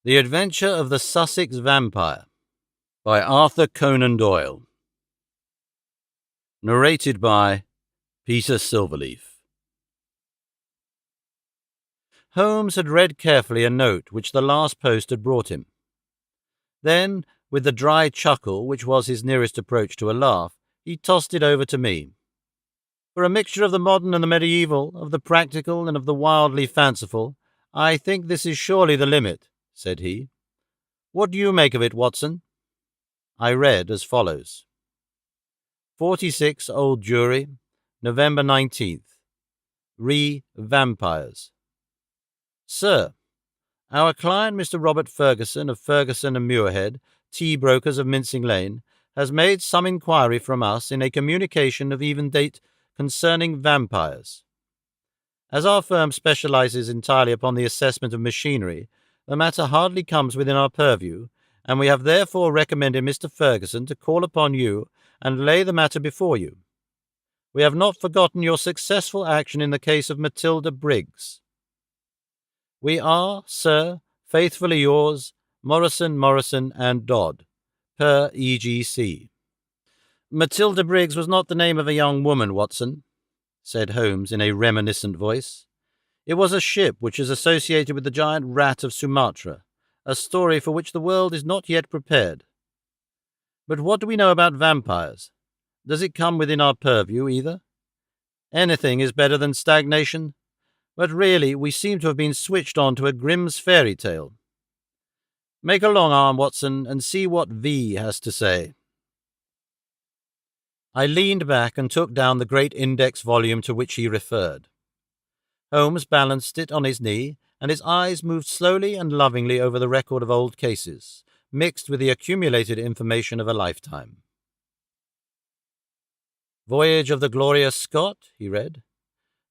The Adventure of the Sussex Vampire by Arthur Conan Doyle. Narrated by Peter Silverleaf. Holmes had read carefully a note which the last post had brought him. Then, with the dry chuckle which was his nearest approach to a laugh, he tossed it over to me. For a mixture of the modern and the medieval, of the practical and of the wildly fanciful, I think this is surely the limit, said he. What do you make of it, Watson? I read as follows. 46 Old Jury, November 19th. Vampires. Sir, our client, Mr. Robert Ferguson of Ferguson and Muirhead, tea brokers of Mincing Lane, has made some inquiry from us in a communication of even date concerning vampires. As our firm specializes entirely upon the assessment of machinery, the matter hardly comes within our purview, and we have therefore recommended Mr. Ferguson to call upon you and lay the matter before you. We have not forgotten your successful action in the case of Matilda Briggs. We are, sir, faithfully yours, Morrison and Dodd, per EGC. Matilda Briggs was not the name of a young woman, Watson, said Holmes in a reminiscent voice. It was a ship which is associated with the giant rat of Sumatra, a story for which the world is not yet prepared. But what do we know about vampires? Does it come within our purview, either? Anything is better than stagnation, but really we seem to have been switched on to a Grimm's fairy tale. Make a long arm, Watson, and see what V has to say. I leaned back and took down the great index volume to which he referred. Holmes balanced it on his knee, and his eyes moved slowly and lovingly over the record of old cases, mixed with the accumulated information of a lifetime. Voyage of the Glorious Scott, he read.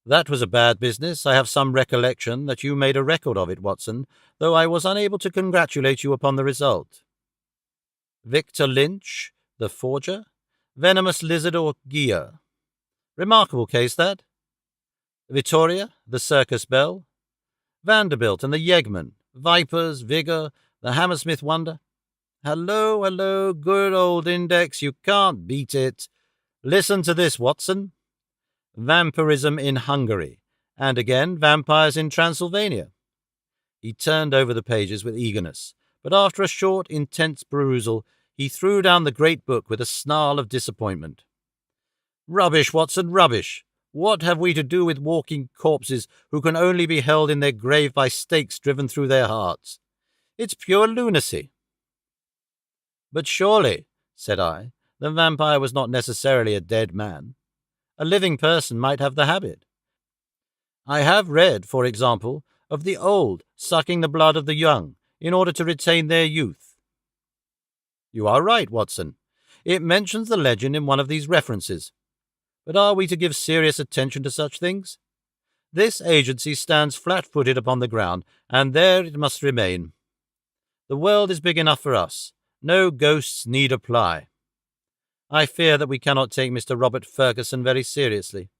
That was a bad business. I have some recollection that you made a record of it, Watson, though I was unable to congratulate you upon the result. Victor Lynch, the forger? Venomous Lizard or Gia? Remarkable case, that. Vittoria, the circus belle? Vanderbilt and the Yeggman, Vipers, Vigor, the Hammersmith Wonder? Hello, good old index, you can't beat it. Listen to this, Watson. Vampirism in Hungary, and again vampires in Transylvania. He turned over the pages with eagerness, but after a short, intense perusal, he threw down the great book with a snarl of disappointment. Rubbish, Watson, rubbish! What have we to do with walking corpses who can only be held in their grave by stakes driven through their hearts? It's pure lunacy. But surely, said I, the vampire was not necessarily a dead man. A living person might have the habit. I have read, for example, of the old sucking the blood of the young in order to retain their youth. You are right, Watson. It mentions the legend in one of these references. But are we to give serious attention to such things? This agency stands flat-footed upon the ground, and there it must remain. The world is big enough for us. No ghosts need apply. I fear that we cannot take Mr. Robert Ferguson very seriously.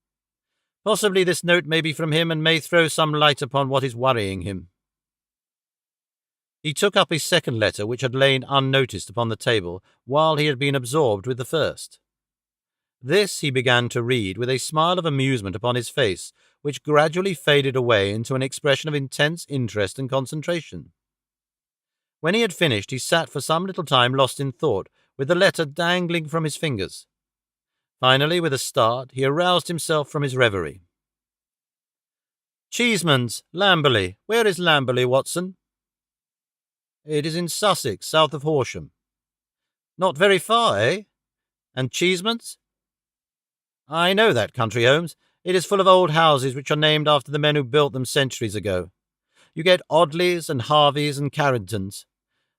Possibly this note may be from him and may throw some light upon what is worrying him. He took up a second letter which had lain unnoticed upon the table while he had been absorbed with the first. This he began to read with a smile of amusement upon his face, which gradually faded away into an expression of intense interest and concentration. When he had finished, he sat for some little time lost in thought, with the letter dangling from his fingers. Finally, with a start, he aroused himself from his reverie. Cheeseman's, Lamberley. Where is Lamberley, Watson? It is in Sussex, south of Horsham. Not very far, eh? And Cheeseman's? I know that country, Holmes. It is full of old houses which are named after the men who built them centuries ago. You get Audleys and Harveys and Carringtons.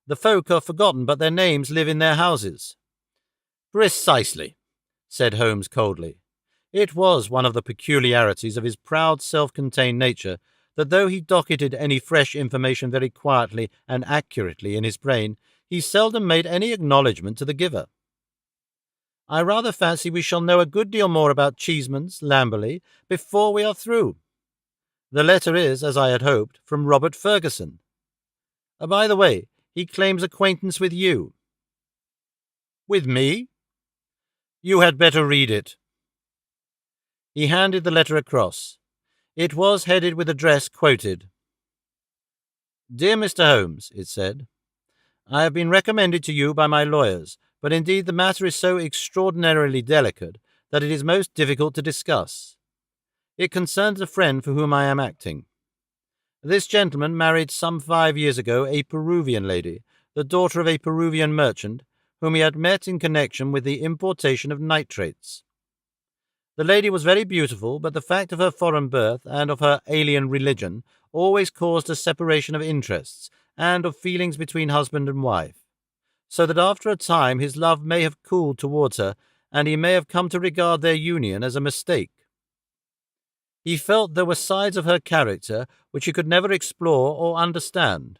The folk are forgotten, but their names live in their houses. Precisely, said Holmes coldly. It was one of the peculiarities of his proud, self-contained nature that though he docketed any fresh information very quietly and accurately in his brain, he seldom made any acknowledgment to the giver. I rather fancy we shall know a good deal more about Cheeseman's, Lamberley, before we are through. The letter is, as I had hoped, from Robert Ferguson. By the way, he claims acquaintance with you." "With me?" "You had better read it." He handed the letter across. It was headed with address quoted. "Dear Mr. Holmes," it said, "I have been recommended to you by my lawyers, but indeed the matter is so extraordinarily delicate that it is most difficult to discuss. It concerns a friend for whom I am acting. This gentleman married some 5 years ago a Peruvian lady, the daughter of a Peruvian merchant, whom he had met in connection with the importation of nitrates. The lady was very beautiful, but the fact of her foreign birth and of her alien religion always caused a separation of interests and of feelings between husband and wife, so that after a time his love may have cooled towards her, and he may have come to regard their union as a mistake. He felt there were sides of her character which he could never explore or understand.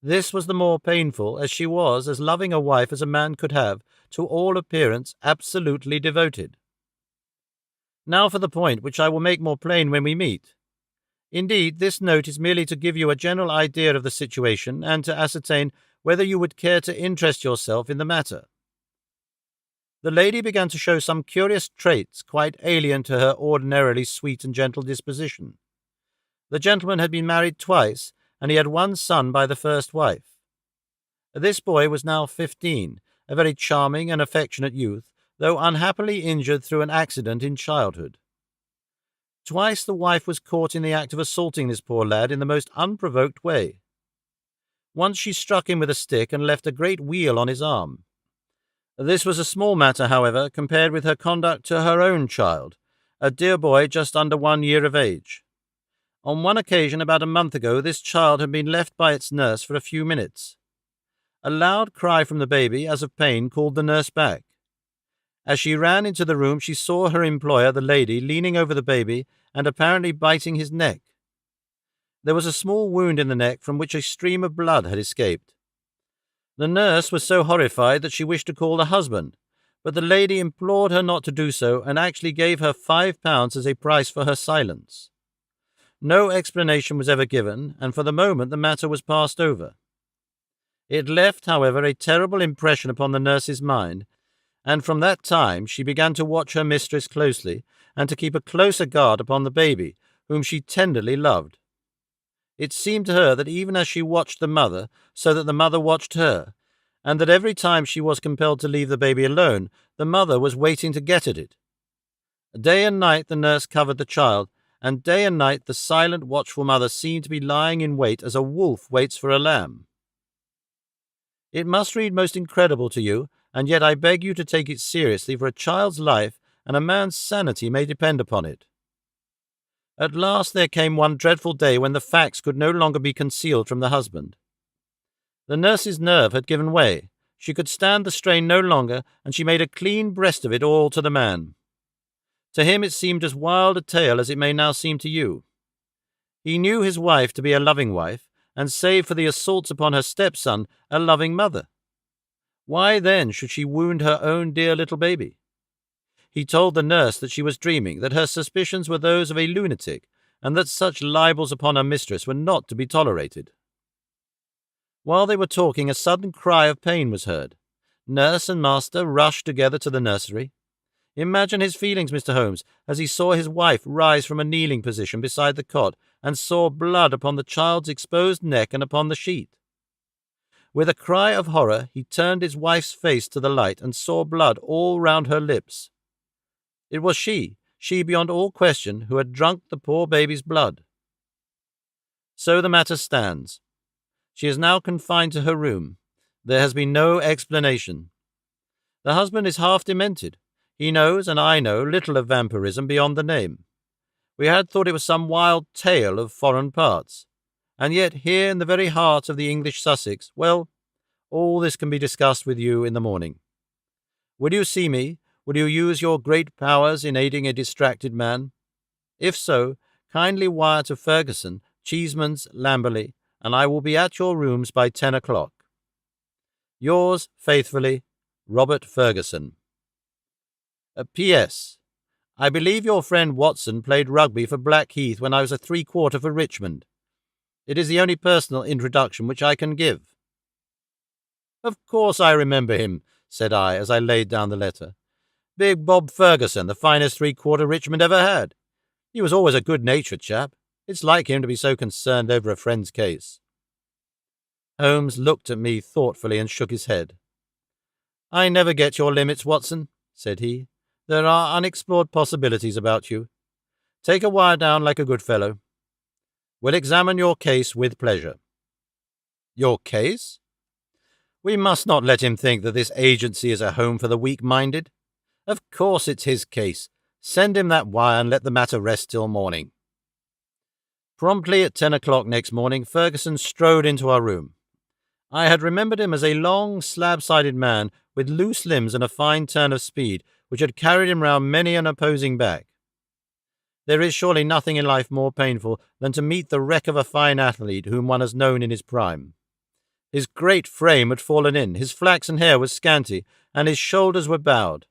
This was the more painful as she was as loving a wife as a man could have, to all appearance absolutely devoted. Now for the point which I will make more plain when we meet. Indeed, this note is merely to give you a general idea of the situation and to ascertain whether you would care to interest yourself in the matter. The lady began to show some curious traits quite alien to her ordinarily sweet and gentle disposition. The gentleman had been married twice, and he had one son by the first wife. This boy was now 15, a very charming and affectionate youth, though unhappily injured through an accident in childhood. Twice the wife was caught in the act of assaulting this poor lad in the most unprovoked way. Once she struck him with a stick and left a great weal on his arm. This was a small matter, however, compared with her conduct to her own child, a dear boy just under 1 year of age. On one occasion about a month ago this child had been left by its nurse for a few minutes. A loud cry from the baby, as of pain, called the nurse back. As she ran into the room she saw her employer, the lady, leaning over the baby and apparently biting his neck. There was a small wound in the neck from which a stream of blood had escaped. The nurse was so horrified that she wished to call the husband, but the lady implored her not to do so and actually gave her £5 as a price for her silence. No explanation was ever given, and for the moment the matter was passed over. It left, however, a terrible impression upon the nurse's mind, and from that time she began to watch her mistress closely and to keep a closer guard upon the baby, whom she tenderly loved. It seemed to her that even as she watched the mother, so that the mother watched her, and that every time she was compelled to leave the baby alone, the mother was waiting to get at it. Day and night the nurse covered the child, and day and night the silent, watchful mother seemed to be lying in wait as a wolf waits for a lamb. It must read most incredible to you, and yet I beg you to take it seriously, for a child's life and a man's sanity may depend upon it. At last there came one dreadful day when the facts could no longer be concealed from the husband. The nurse's nerve had given way. She could stand the strain no longer, and she made a clean breast of it all to the man. To him it seemed as wild a tale as it may now seem to you. He knew his wife to be a loving wife, and save for the assaults upon her stepson, a loving mother. Why then should she wound her own dear little baby? He told the nurse that she was dreaming, that her suspicions were those of a lunatic, and that such libels upon her mistress were not to be tolerated. While they were talking, a sudden cry of pain was heard. Nurse and master rushed together to the nursery. Imagine his feelings, Mr. Holmes, as he saw his wife rise from a kneeling position beside the cot, and saw blood upon the child's exposed neck and upon the sheet. With a cry of horror, he turned his wife's face to the light and saw blood all round her lips. It was she beyond all question, who had drunk the poor baby's blood. So the matter stands. She is now confined to her room. There has been no explanation. The husband is half demented. He knows, and I know, little of vampirism beyond the name. We had thought it was some wild tale of foreign parts. And yet here in the very heart of the English Sussex, well, all this can be discussed with you in the morning. Will you see me? Will you use your great powers in aiding a distracted man? If so, kindly wire to Ferguson, Cheeseman's, Lamberley, and I will be at your rooms by 10 o'clock. Yours faithfully, Robert Ferguson. P.S. I believe your friend Watson played rugby for Blackheath when I was a 3/4 for Richmond. It is the only personal introduction which I can give." "Of course I remember him," said I, as I laid down the letter. "Big Bob Ferguson, the finest three-quarter Richmond ever had. He was always a good-natured chap. It's like him to be so concerned over a friend's case." Holmes looked at me thoughtfully and shook his head. "I never get your limits, Watson," said he. "There are unexplored possibilities about you. Take a wire down like a good fellow. We'll examine your case with pleasure." "Your case?" "We must not let him think that this agency is a home for the weak-minded. Of course it's his case. Send him that wire and let the matter rest till morning." Promptly at 10 o'clock next morning, Ferguson strode into our room. I had remembered him as a long, slab-sided man with loose limbs and a fine turn of speed, which had carried him round many an opposing back. There is surely nothing in life more painful than to meet the wreck of a fine athlete whom one has known in his prime. His great frame had fallen in, his flaxen hair was scanty, and his shoulders were bowed.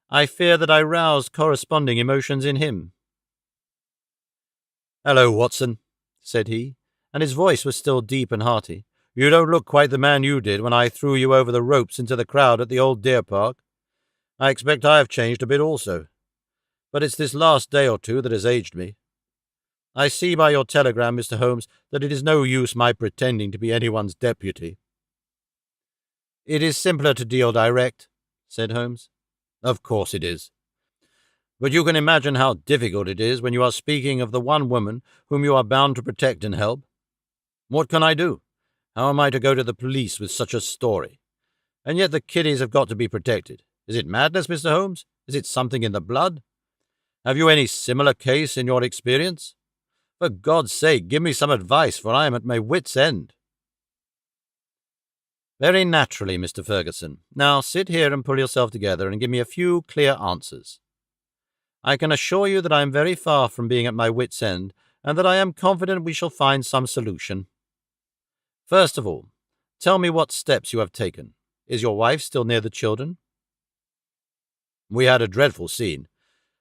I fear that I roused corresponding emotions in him. "Hello, Watson," said he, and his voice was still deep and hearty. "You don't look quite the man you did when I threw you over the ropes into the crowd at the old deer park. I expect I have changed a bit also. But it's this last day or two that has aged me. I see by your telegram, Mr. Holmes, that it is no use my pretending to be anyone's deputy." "It is simpler to deal direct," said Holmes. "Of course it is. But you can imagine how difficult it is when you are speaking of the one woman whom you are bound to protect and help. What can I do? How am I to go to the police with such a story? And yet the kiddies have got to be protected. Is it madness, Mr. Holmes? Is it something in the blood? Have you any similar case in your experience? For God's sake, give me some advice, for I am at my wit's end." "Very naturally, Mr. Ferguson. Now sit here and pull yourself together and give me a few clear answers. I can assure you that I am very far from being at my wit's end, and that I am confident we shall find some solution. First of all, tell me what steps you have taken. Is your wife still near the children?" "We had a dreadful scene.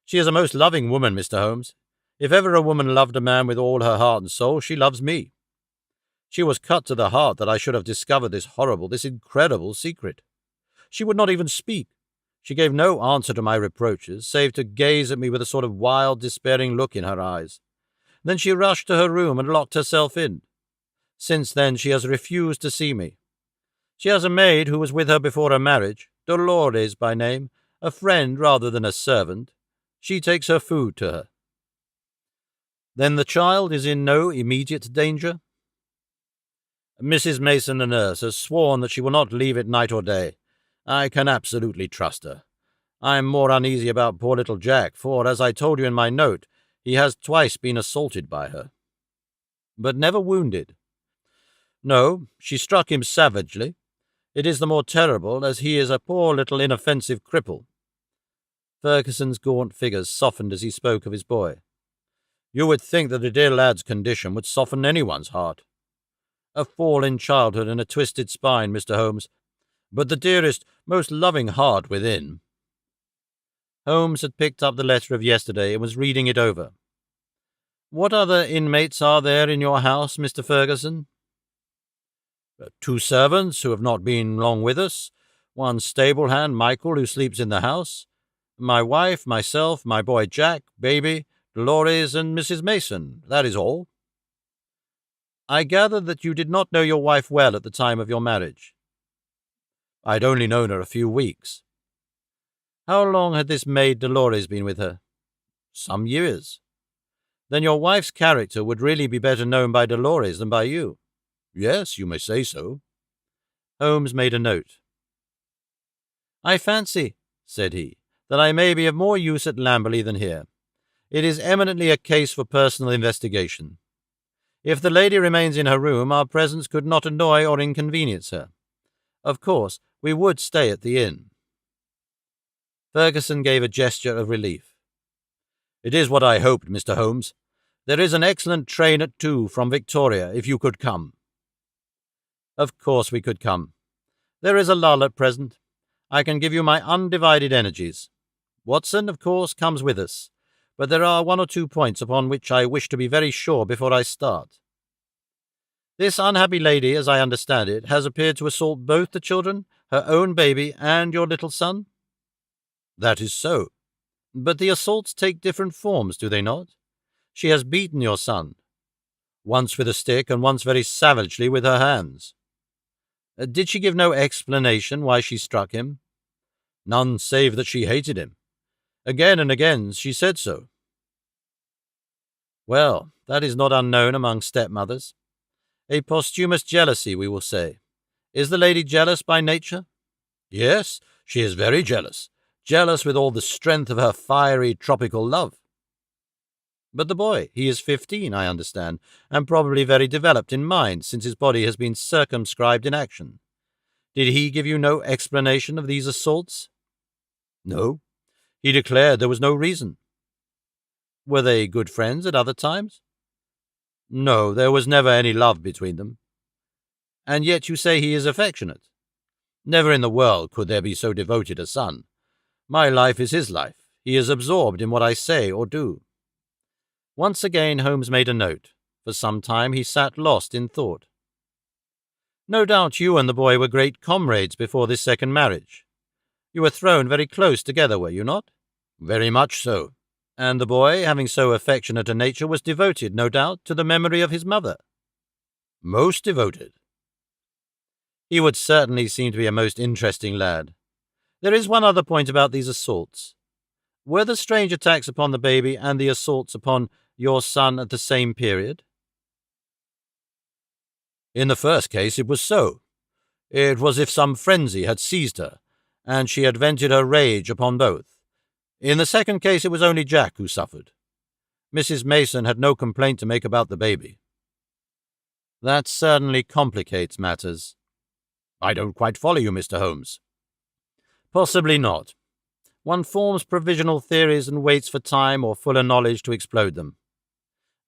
She is a most loving woman, Mr. Holmes. If ever a woman loved a man with all her heart and soul, she loves me. She was cut to the heart that I should have discovered this horrible, this incredible secret. She would not even speak. She gave no answer to my reproaches, save to gaze at me with a sort of wild, despairing look in her eyes. Then she rushed to her room and locked herself in. Since then she has refused to see me. She has a maid who was with her before her marriage, Dolores by name, a friend rather than a servant. She takes her food to her." "Then the child is in no immediate danger?" "Mrs. Mason, the nurse, has sworn that she will not leave it night or day. I can absolutely trust her. I am more uneasy about poor little Jack, for, as I told you in my note, he has twice been assaulted by her." "But never wounded?" "No, she struck him savagely. It is the more terrible, as he is a poor little inoffensive cripple." Ferguson's gaunt figure softened as he spoke of his boy. "You would think that the dear lad's condition would soften anyone's heart. A fall in childhood and a twisted spine, Mr. Holmes, but the dearest, most loving heart within." Holmes had picked up the letter of yesterday and was reading it over. "What other inmates are there in your house, Mr. Ferguson?" "2 servants who have not been long with us, 1 stable hand, Michael, who sleeps in the house, my wife, myself, my boy Jack, baby, Dolores, and Mrs. Mason. That is all." "I gather that you did not know your wife well at the time of your marriage." "I had only known her a few weeks." "How long had this maid Dolores been with her?" "Some years." "Then your wife's character would really be better known by Dolores than by you." "Yes, you may say so." Holmes made a note. "I fancy," said he, "that I may be of more use at Lamberley than here. It is eminently a case for personal investigation. If the lady remains in her room, our presence could not annoy or inconvenience her. Of course, we would stay at the inn." Ferguson gave a gesture of relief. "It is what I hoped, Mr. Holmes. There is an excellent train at 2 from Victoria, if you could come." "Of course we could come. There is a lull at present. I can give you my undivided energies. Watson, of course, comes with us, but there are 1 or 2 points upon which I wish to be very sure before I start." This unhappy lady, as I understand it, has appeared to assault both the children, her own baby and your little son?" "That is so. But the assaults take different forms, do they not? She has beaten your son, once with a stick and once very savagely with her hands." "Did she give no explanation why she struck him?" "None, save that she hated him. Again and again she said so." "Well, that is not unknown among stepmothers. A posthumous jealousy, we will say. Is the lady jealous by nature?" "Yes, she is very jealous. Jealous with all the strength of her fiery tropical love." "But the boy, he is 15, I understand, and probably very developed in mind, since his body has been circumscribed in action. Did he give you no explanation of these assaults?" "No. He declared there was no reason." "Were they good friends at other times?" "No, there was never any love between them." "And yet you say he is affectionate?" "Never in the world could there be so devoted a son. My life is his life. He is absorbed in what I say or do." Once again Holmes made a note. For some time he sat lost in thought. "No doubt you and the boy were great comrades before this second marriage. You were thrown very close together, were you not?" "Very much so." "And the boy, having so affectionate a nature, was devoted, no doubt, to the memory of his mother?" "Most devoted." "He would certainly seem to be a most interesting lad. There is one other point about these assaults. Were the strange attacks upon the baby and the assaults upon your son at the same period?" "In the first case it was so. It was as if some frenzy had seized her, and she had vented her rage upon both. In the second case it was only Jack who suffered. Mrs. Mason had no complaint to make about the baby." "That certainly complicates matters." "I don't quite follow you, Mr. Holmes." "Possibly not. One forms provisional theories and waits for time or fuller knowledge to explode them.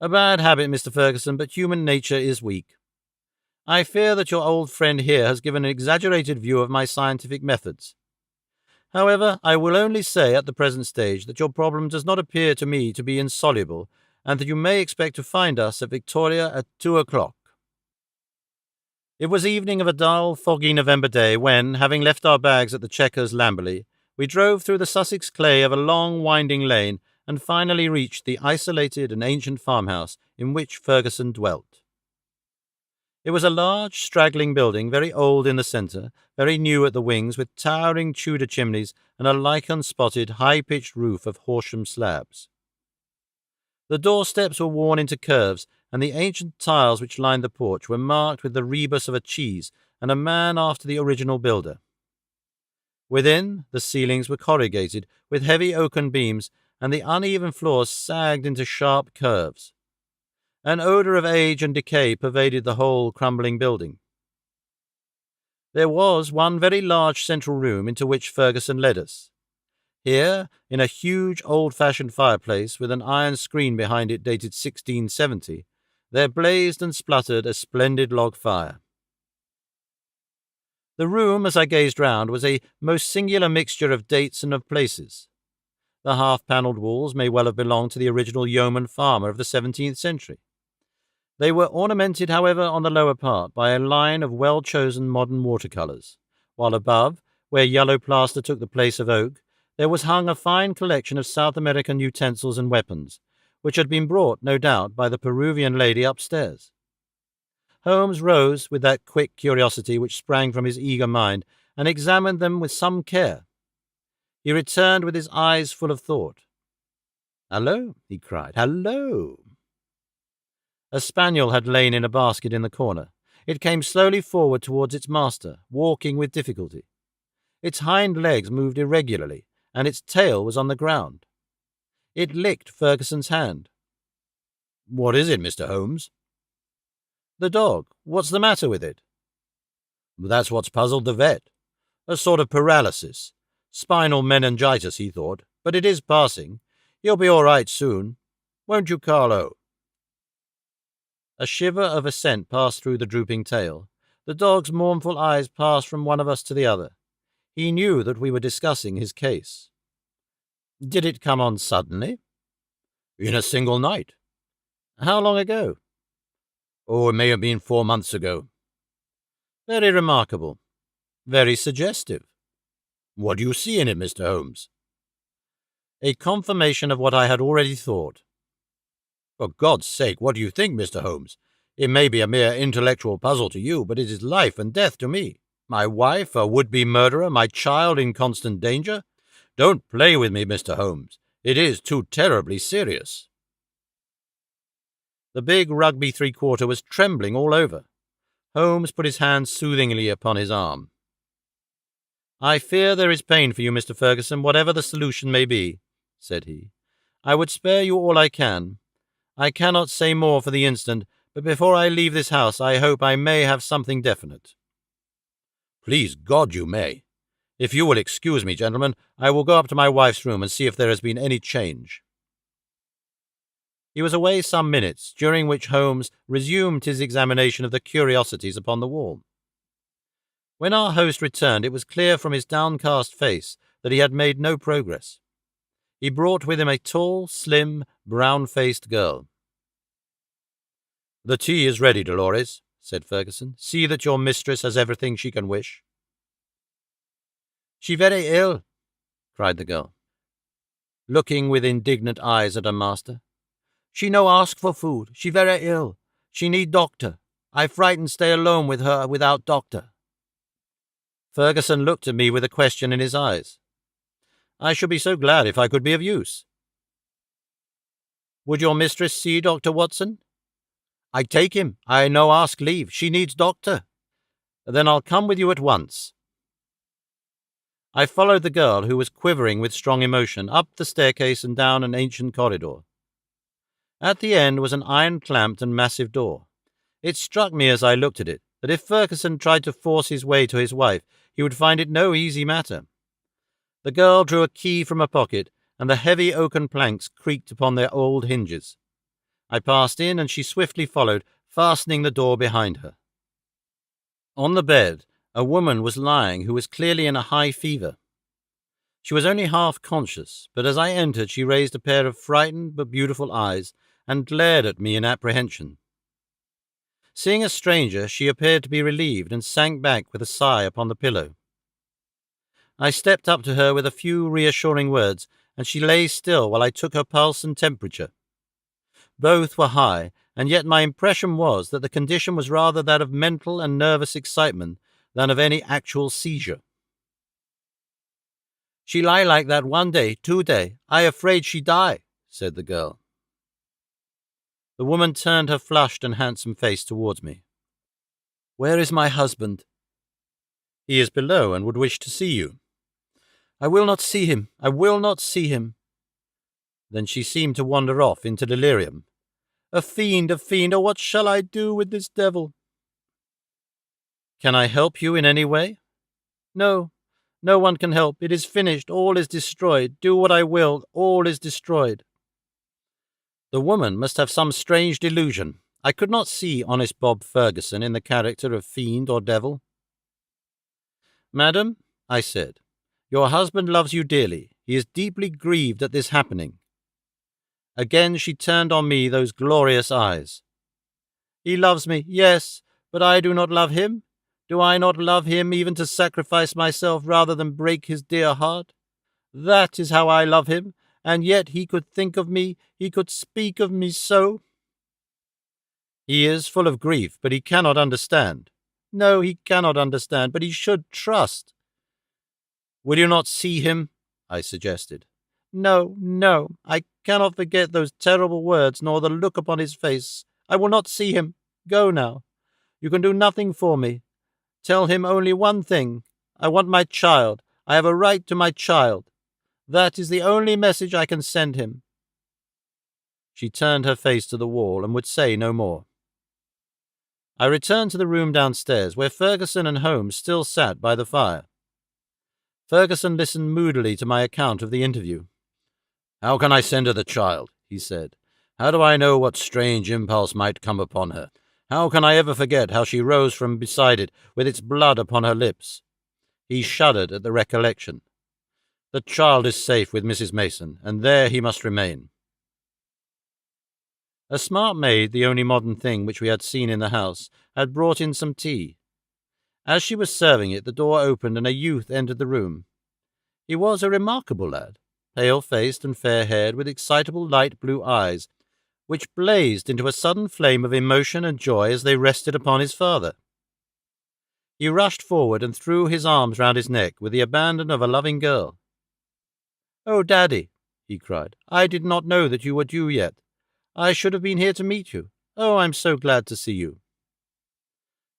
A bad habit, Mr. Ferguson, but human nature is weak. I fear that your old friend here has given an exaggerated view of my scientific methods. However, I will only say at the present stage that your problem does not appear to me to be insoluble, and that you may expect to find us at Victoria at 2 o'clock. It was evening of a dull, foggy November day when, having left our bags at the Chequers Lamberley, we drove through the Sussex clay of a long, winding lane and finally reached the isolated and ancient farmhouse in which Ferguson dwelt. It was a large, straggling building, very old in the centre, very new at the wings, with towering Tudor chimneys and a lichen-spotted, high-pitched roof of Horsham slabs. The doorsteps were worn into curves, and the ancient tiles which lined the porch were marked with the rebus of a cheese and a man after the original builder. Within, the ceilings were corrugated with heavy oaken beams, and the uneven floors sagged into sharp curves. An odour of age and decay pervaded the whole crumbling building. There was one very large central room into which Ferguson led us. Here, in a huge old-fashioned fireplace with an iron screen behind it dated 1670, there blazed and spluttered a splendid log fire. The room, as I gazed round, was a most singular mixture of dates and of places. The half-panelled walls may well have belonged to the original yeoman farmer of the 17th century. They were ornamented, however, on the lower part by a line of well-chosen modern watercolours, while above, where yellow plaster took the place of oak, there was hung a fine collection of South American utensils and weapons, which had been brought, no doubt, by the Peruvian lady upstairs. Holmes rose with that quick curiosity which sprang from his eager mind, and examined them with some care. He returned with his eyes full of thought. "Hallo!" he cried. "Hallo!" A spaniel had lain in a basket in the corner. It came slowly forward towards its master, walking with difficulty. Its hind legs moved irregularly, and its tail was on the ground. It licked Ferguson's hand. "What is it, Mr. Holmes?" "The dog. What's the matter with it?" "That's what's puzzled the vet. A sort of paralysis. Spinal meningitis, he thought, but it is passing. He'll be all right soon. Won't you, Carlo?" A shiver of assent passed through the drooping tail. The dog's mournful eyes passed from one of us to the other. He knew that we were discussing his case. "Did it come on suddenly?" "In a single night." "How long ago?" Oh, it may have been 4 months ago. Very remarkable. Very suggestive. What do you see in it, Mr. Holmes? A confirmation of what I had already thought. For God's sake, what do you think, Mr. Holmes? It may be a mere intellectual puzzle to you, but it is life and death to me. My wife, a would-be murderer, my child in constant danger. Don't play with me, Mr. Holmes. It is too terribly serious. The big rugby three-quarter was trembling all over. Holmes put his hand soothingly upon his arm. I fear there is pain for you, Mr. Ferguson, whatever the solution may be, said he. I would spare you all I can. I cannot say more for the instant, but before I leave this house I hope I may have something definite. Please God you may. If you will excuse me, gentlemen, I will go up to my wife's room and see if there has been any change. He was away some minutes, during which Holmes resumed his examination of the curiosities upon the wall. When our host returned, it was clear from his downcast face that he had made no progress. He brought with him a tall, slim, brown-faced girl. The tea is ready, Dolores, said Ferguson. See that your mistress has everything she can wish. She very ill, cried the girl, looking with indignant eyes at her master. She no ask for food. She very ill. She need doctor. I frightened stay alone with her without doctor. Ferguson looked at me with a question in his eyes. I should be so glad if I could be of use. Would your mistress see Dr. Watson? I take him. I no ask leave. She needs doctor. Then I'll come with you at once. I followed the girl, who was quivering with strong emotion, up the staircase and down an ancient corridor. At the end was an iron-clamped and massive door. It struck me as I looked at it that if Ferguson tried to force his way to his wife, he would find it no easy matter. The girl drew a key from her pocket, and the heavy oaken planks creaked upon their old hinges. I passed in, and she swiftly followed, fastening the door behind her. On the bed, a woman was lying who was clearly in a high fever. She was only half conscious, but as I entered she raised a pair of frightened but beautiful eyes and glared at me in apprehension. Seeing a stranger, she appeared to be relieved and sank back with a sigh upon the pillow. I stepped up to her with a few reassuring words, and she lay still while I took her pulse and temperature. Both were high, and yet my impression was that the condition was rather that of mental and nervous excitement than of any actual seizure. She lie like that 1 day, 2 day. I afraid she die, said the girl. The woman turned her flushed and handsome face towards me. Where is my husband? He is below and would wish to see you. I will not see him. I will not see him. Then she seemed to wander off into delirium. A fiend, oh, what shall I do with this devil? Can I help you in any way? No, no one can help. It is finished. All is destroyed. Do what I will, all is destroyed. The woman must have some strange delusion. I could not see honest Bob Ferguson in the character of fiend or devil. Madam, I said, your husband loves you dearly. He is deeply grieved at this happening. Again she turned on me those glorious eyes. He loves me, yes, but I do not love him. Do I not love him even to sacrifice myself rather than break his dear heart? That is how I love him, and yet he could think of me, he could speak of me so. He is full of grief, but he cannot understand. No, he cannot understand, but he should trust. Will you not see him? I suggested. No, no, I cannot forget those terrible words, nor the look upon his face. I will not see him. Go now. You can do nothing for me. Tell him only one thing. I want my child. I have a right to my child. That is the only message I can send him. She turned her face to the wall and would say no more. I returned to the room downstairs, where Ferguson and Holmes still sat by the fire. Ferguson listened moodily to my account of the interview. How can I send her the child? He said. How do I know what strange impulse might come upon her? How can I ever forget how she rose from beside it with its blood upon her lips? He shuddered at the recollection. The child is safe with Mrs. Mason, and there he must remain. A smart maid, the only modern thing which we had seen in the house, had brought in some tea. As she was serving it, the door opened and a youth entered the room. He was a remarkable lad, pale-faced and fair-haired, with excitable light blue eyes, which blazed into a sudden flame of emotion and joy as they rested upon his father. He rushed forward and threw his arms round his neck with the abandon of a loving girl. "Oh, Daddy," he cried, "I did not know that you were due yet. I should have been here to meet you. Oh, I'm so glad to see you."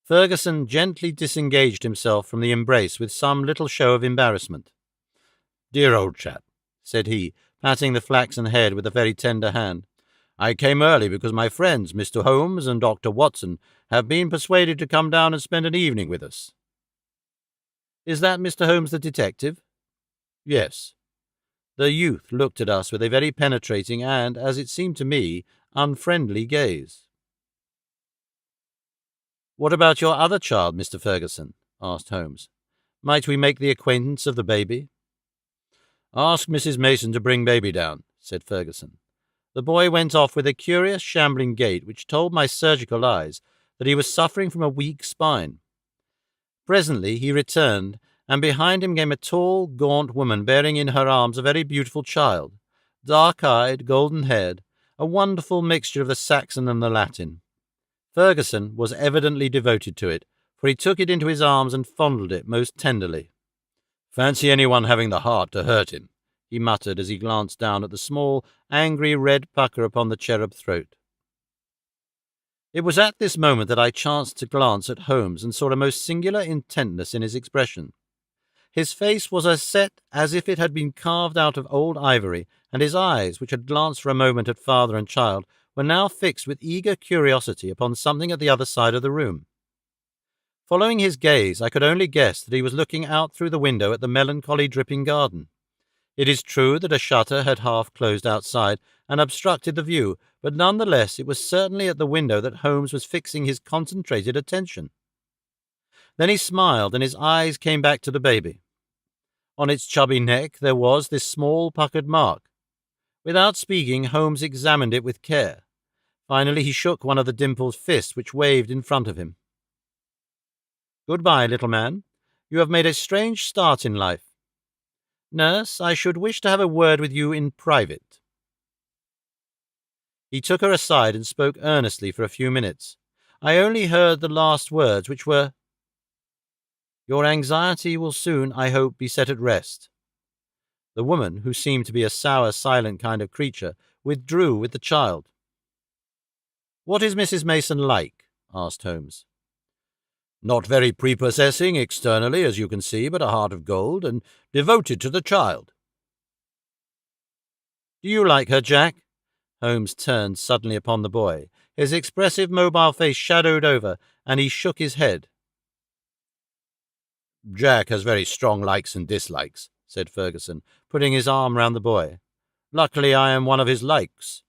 Ferguson gently disengaged himself from the embrace with some little show of embarrassment. "Dear old chap," said he, patting the flaxen head with a very tender hand, "I came early because my friends, Mr. Holmes and Dr. Watson, have been persuaded to come down and spend an evening with us." "Is that Mr. Holmes the detective?" "Yes." The youth looked at us with a very penetrating and, as it seemed to me, unfriendly gaze. "What about your other child, Mr. Ferguson?" asked Holmes. "Might we make the acquaintance of the baby?" "Ask Mrs. Mason to bring baby down," said Ferguson. The boy went off with a curious shambling gait which told my surgical eyes that he was suffering from a weak spine. Presently he returned, and behind him came a tall, gaunt woman bearing in her arms a very beautiful child, dark-eyed, golden-haired, a wonderful mixture of the Saxon and the Latin. Ferguson was evidently devoted to it, for he took it into his arms and fondled it most tenderly. "Fancy anyone having the heart to hurt him," he muttered as he glanced down at the small, angry red pucker upon the cherub throat. It was at this moment that I chanced to glance at Holmes and saw a most singular intentness in his expression. His face was as set as if it had been carved out of old ivory, and his eyes, which had glanced for a moment at father and child, were now fixed with eager curiosity upon something at the other side of the room. Following his gaze, I could only guess that he was looking out through the window at the melancholy dripping garden. It is true that a shutter had half closed outside and obstructed the view, but none the less it was certainly at the window that Holmes was fixing his concentrated attention. Then he smiled, and his eyes came back to the baby. On its chubby neck there was this small puckered mark. Without speaking, Holmes examined it with care. Finally he shook one of the dimpled fists which waved in front of him. "Goodbye, little man. You have made a strange start in life. Nurse, I should wish to have a word with you in private." He took her aside and spoke earnestly for a few minutes. I only heard the last words, which were, "Your anxiety will soon, I hope, be set at rest." The woman, who seemed to be a sour, silent kind of creature, withdrew with the child. "What is Mrs. Mason like?" asked Holmes. "Not very prepossessing externally, as you can see, but a heart of gold, and devoted to the child." "Do you like her, Jack?" Holmes turned suddenly upon the boy. His expressive mobile face shadowed over, and he shook his head. "Jack has very strong likes and dislikes," said Ferguson, putting his arm round the boy. "Luckily I am one of his likes."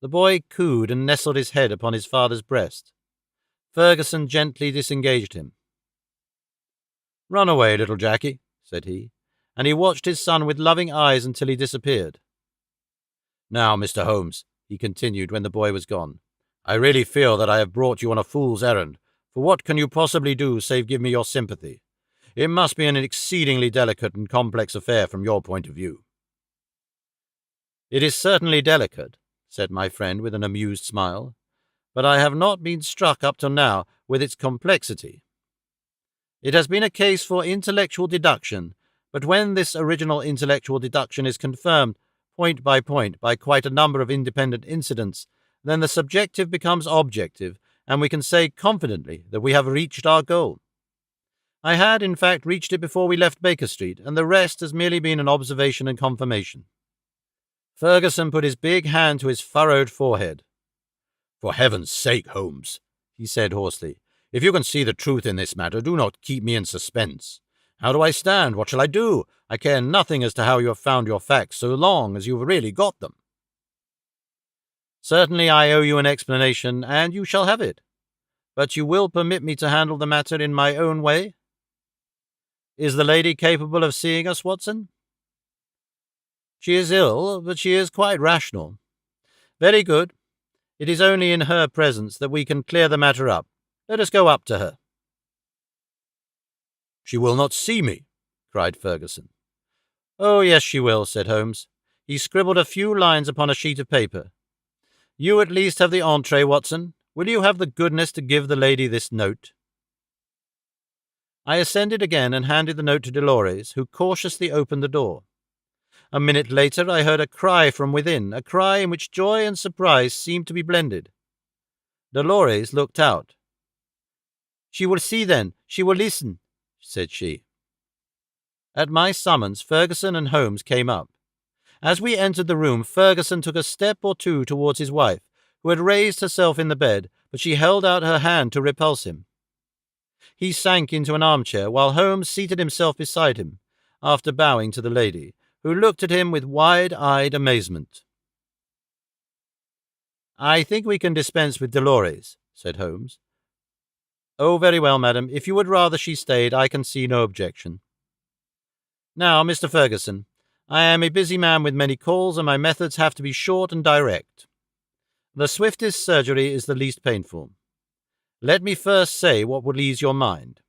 The boy cooed and nestled his head upon his father's breast. Ferguson gently disengaged him. "Run away, little Jackie," said he, and he watched his son with loving eyes until he disappeared. "Now, Mr. Holmes," he continued when the boy was gone, "I really feel that I have brought you on a fool's errand, for what can you possibly do save give me your sympathy? It must be an exceedingly delicate and complex affair from your point of view." "It is certainly delicate," said my friend with an amused smile, "but I have not been struck up till now with its complexity. It has been a case for intellectual deduction, but when this original intellectual deduction is confirmed point, by quite a number of independent incidents, then the subjective becomes objective, and we can say confidently that we have reached our goal. I had, in fact, reached it before we left Baker Street, and the rest has merely been an observation and confirmation." Ferguson put his big hand to his furrowed forehead. "For heaven's sake, Holmes," he said hoarsely, "if you can see the truth in this matter, do not keep me in suspense. How do I stand? What shall I do? I care nothing as to how you have found your facts, so long as you have really got them." "Certainly I owe you an explanation, and you shall have it. But you will permit me to handle the matter in my own way? Is the lady capable of seeing us, Watson?" "She is ill, but she is quite rational." "Very good. It is only in her presence that we can clear the matter up. Let us go up to her." "She will not see me," cried Ferguson. "Oh, yes, she will," said Holmes. He scribbled a few lines upon a sheet of paper. "You at least have the entree, Watson. Will you have the goodness to give the lady this note?" I ascended again and handed the note to Dolores, who cautiously opened the door. A minute later I heard a cry from within, a cry in which joy and surprise seemed to be blended. Dolores looked out. "She will see then, she will listen," said she. At my summons, Ferguson and Holmes came up. As we entered the room, Ferguson took a step or two towards his wife, who had raised herself in the bed, but she held out her hand to repulse him. He sank into an armchair, while Holmes seated himself beside him, after bowing to the lady, who looked at him with wide-eyed amazement. "I think we can dispense with Dolores," said Holmes. "Oh, very well, madam. If you would rather she stayed, I can see no objection. Now, Mr. Ferguson, I am a busy man with many calls, and my methods have to be short and direct. The swiftest surgery is the least painful. Let me first say what will ease your mind.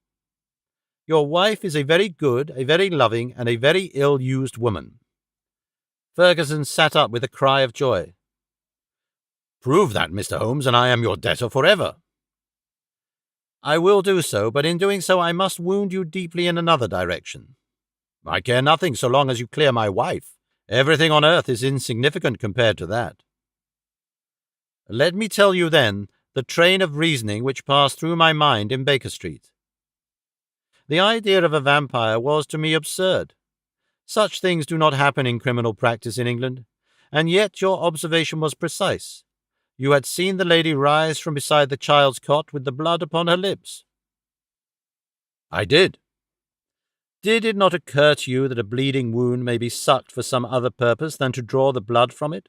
Your wife is a very good, a very loving, and a very ill-used woman." Ferguson sat up with a cry of joy. "Prove that, Mr. Holmes, and I am your debtor forever." "I will do so, but in doing so I must wound you deeply in another direction." "I care nothing so long as you clear my wife. Everything on earth is insignificant compared to that." "Let me tell you, then, the train of reasoning which passed through my mind in Baker Street. The idea of a vampire was to me absurd. Such things do not happen in criminal practice in England, and yet your observation was precise. You had seen the lady rise from beside the child's cot with the blood upon her lips." "I did." "Did it not occur to you that a bleeding wound may be sucked for some other purpose than to draw the blood from it?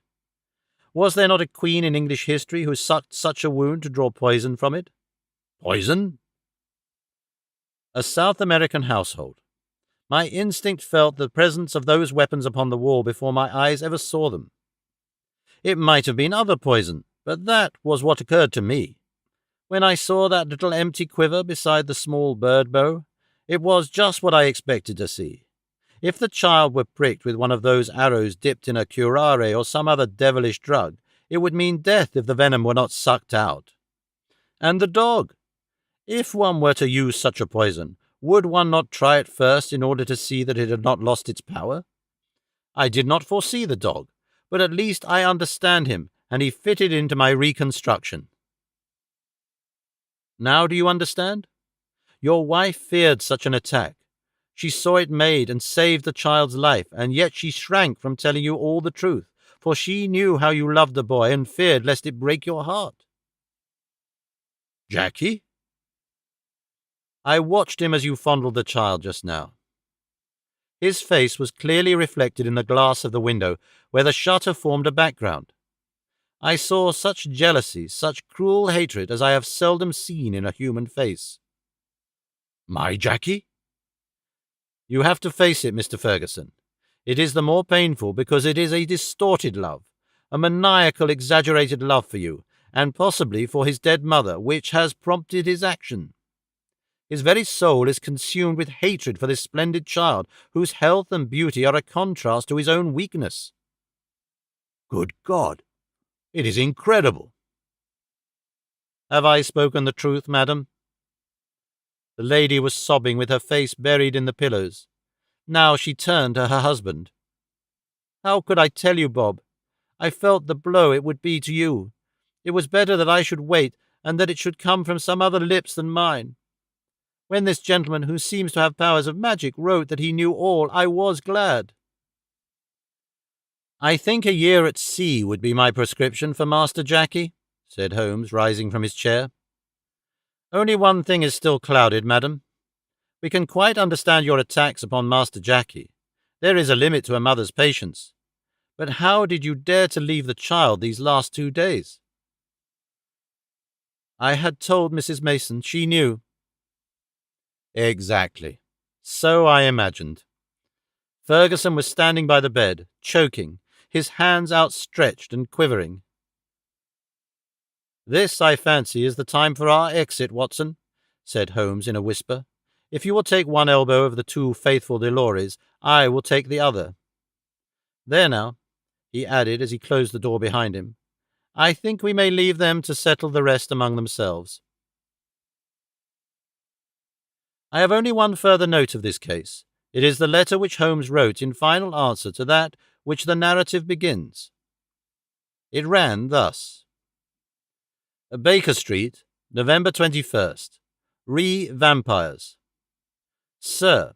Was there not a queen in English history who sucked such a wound to draw poison from it?" "Poison?" "A South American household. My instinct felt the presence of those weapons upon the wall before my eyes ever saw them. It might have been other poison, but that was what occurred to me. When I saw that little empty quiver beside the small bird bow, it was just what I expected to see. If the child were pricked with one of those arrows dipped in a curare or some other devilish drug, it would mean death if the venom were not sucked out. And the dog! If one were to use such a poison, would one not try it first in order to see that it had not lost its power? I did not foresee the dog, but at least I understand him, and he fitted into my reconstruction. Now do you understand? Your wife feared such an attack. She saw it made and saved the child's life, and yet she shrank from telling you all the truth, for she knew how you loved the boy and feared lest it break your heart." "Jackie?" "I watched him as you fondled the child just now. His face was clearly reflected in the glass of the window, where the shutter formed a background. I saw such jealousy, such cruel hatred as I have seldom seen in a human face." "My Jackie?" "You have to face it, Mr. Ferguson. It is the more painful because it is a distorted love, a maniacal, exaggerated love for you, and possibly for his dead mother, which has prompted his action. His very soul is consumed with hatred for this splendid child, whose health and beauty are a contrast to his own weakness." "Good God! It is incredible." "Have I spoken the truth, madam?" The lady was sobbing with her face buried in the pillows. Now she turned to her husband. "How could I tell you, Bob? I felt the blow it would be to you. It was better that I should wait, and that it should come from some other lips than mine. When this gentleman, who seems to have powers of magic, wrote that he knew all, I was glad." "I think a year at sea would be my prescription for Master Jackie," said Holmes, rising from his chair. "Only one thing is still clouded, madam. We can quite understand your attacks upon Master Jackie. There is a limit to a mother's patience. But how did you dare to leave the child these last 2 days?" "I had told Mrs. Mason. She knew." "Exactly. So I imagined." Ferguson was standing by the bed, choking, his hands outstretched and quivering. "This, I fancy, is the time for our exit, Watson," said Holmes in a whisper. "If you will take one elbow of the two faithful Delorys, I will take the other. There now," he added as he closed the door behind him. "I think we may leave them to settle the rest among themselves." I have only one further note of this case. It is the letter which Holmes wrote in final answer to that which the narrative begins. It ran thus: Baker Street, November 21st. Vampires. Sir,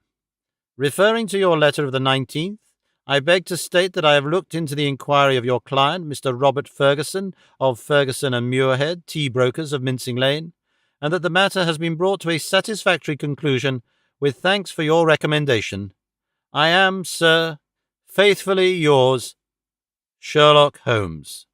referring to your letter of the 19th, I beg to state that I have looked into the inquiry of your client, Mr. Robert Ferguson, of Ferguson and Muirhead, tea brokers of Mincing Lane, and that the matter has been brought to a satisfactory conclusion, with thanks for your recommendation. I am, sir, faithfully yours, Sherlock Holmes.